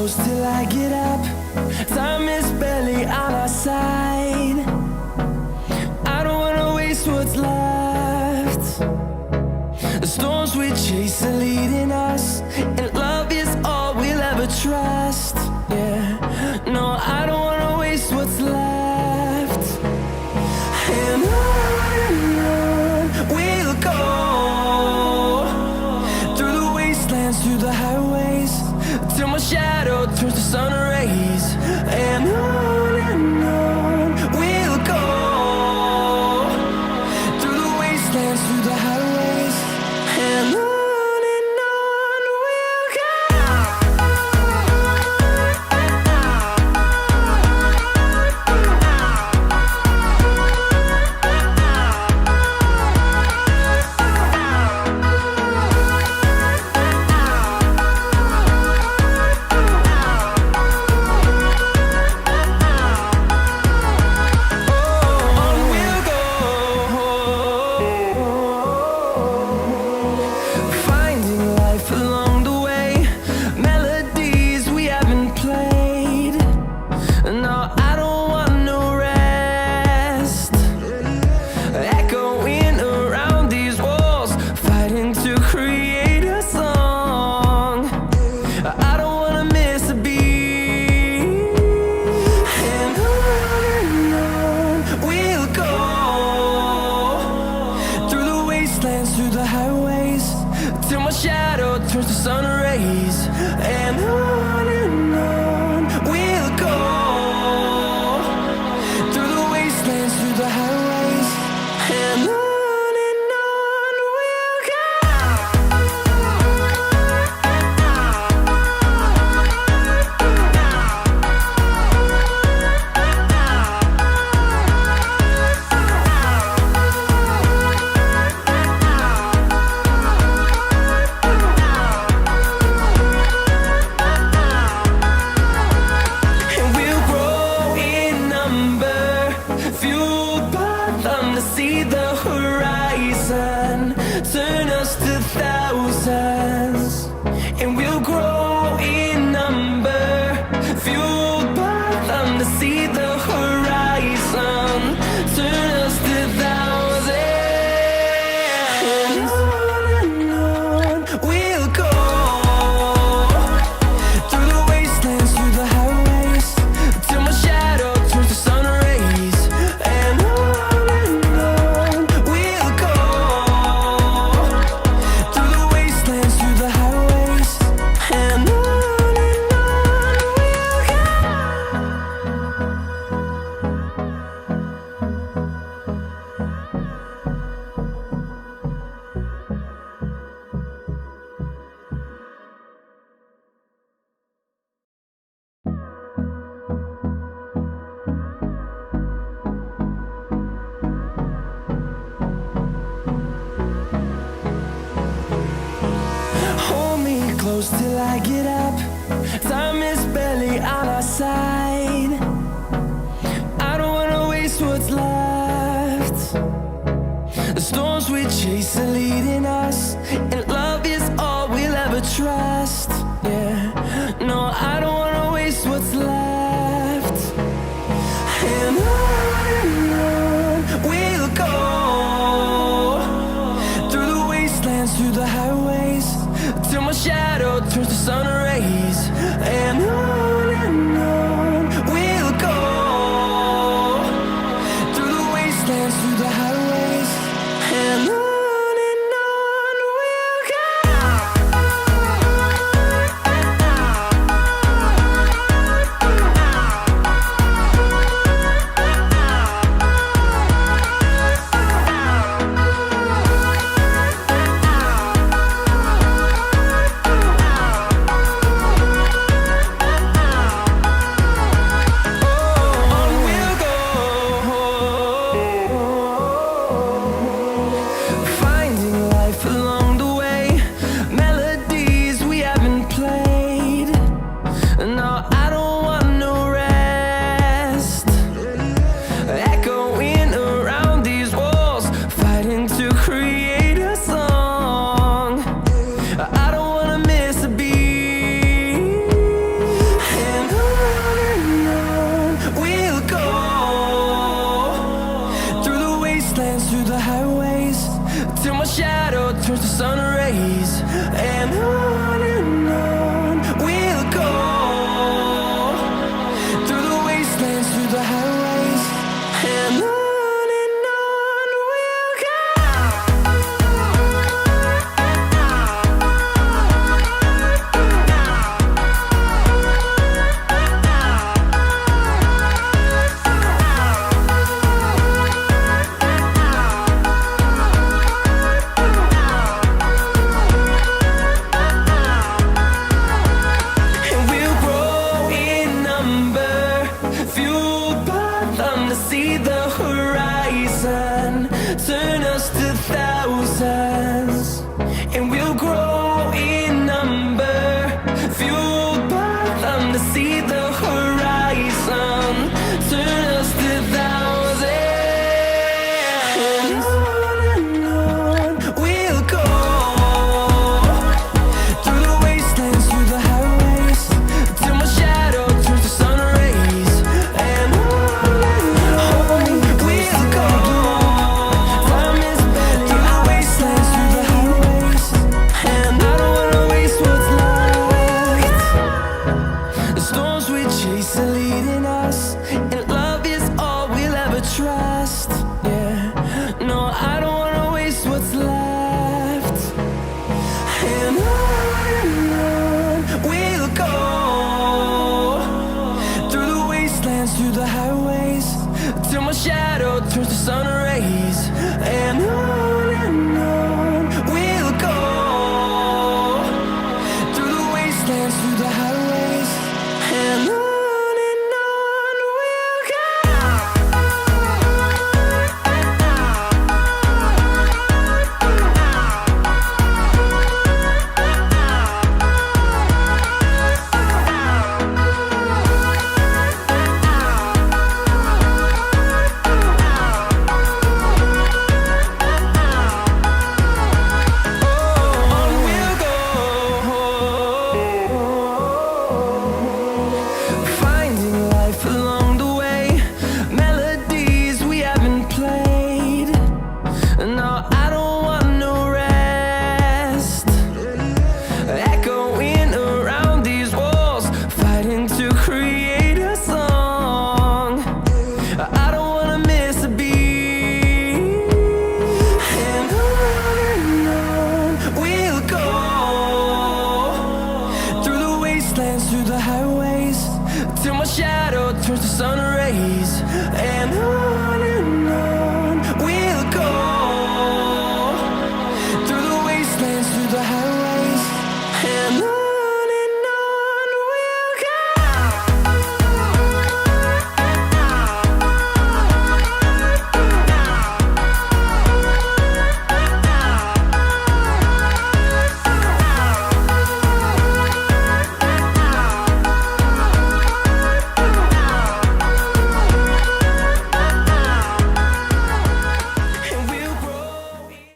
close till I get up. Time is barely on our side. I don't wanna waste what's left. The storms we chase are leading us, and love is all we'll ever trust. Yeah, no, I don't wanna waste what's left. And on we'll go, through the wastelands, through the highways, till my shadow turns to sun rays. And on we'll go, through the wastelands, through the highways, and on we'll go. Through the highways, till my shadow turns to sun rays. And on we'll go, through the wastelands, through the highways, and on we'll go. See the horizon, turn us to thousands, and we'll grow in number, fueled by them to see the horizon, turn us to thousands, and on we'll go, through the wastelands, through the highways, till my shadow turns to sun rays. And close till I get up. Time is barely on our side. I don't wanna waste what's left. The storms we chase are leading us, and love is all we'll ever trust. Yeah, no, I don't wanna waste what's left. And on we'll go, through the wastelands, through the highways, till my shadow turns to sun rays. And on we'll go, through the wastelands, through the highways, and on we'll go. see the horizon, turn us to thousands, and we'll grow in number, fueled by them to see the horizon, turn us to thousands, and on we'll go, through the wastelands, through the highways, till my shadow turns to sun rays, and on we'll go. Time is barely through the wastelands, through the highways, and I don't wanna waste what's left. The storms we chase are leading us, and love is all we'll ever trust. Yeah, no, I don't wanna waste what's left. And on we'll go, through the wastelands, through the highways, till my shadow turns to sun rays. And on we'll go, through the wastelands, through the highways, and on we'll go. On we'll go, finding life along the way, melodies we haven't played. No, I don't want no rest, echoing around these walls, fighting to create a song. I don't wanna miss a beat, and on we'll go, through the wastelands, through the highways, till my shadow turns to sun rays, and on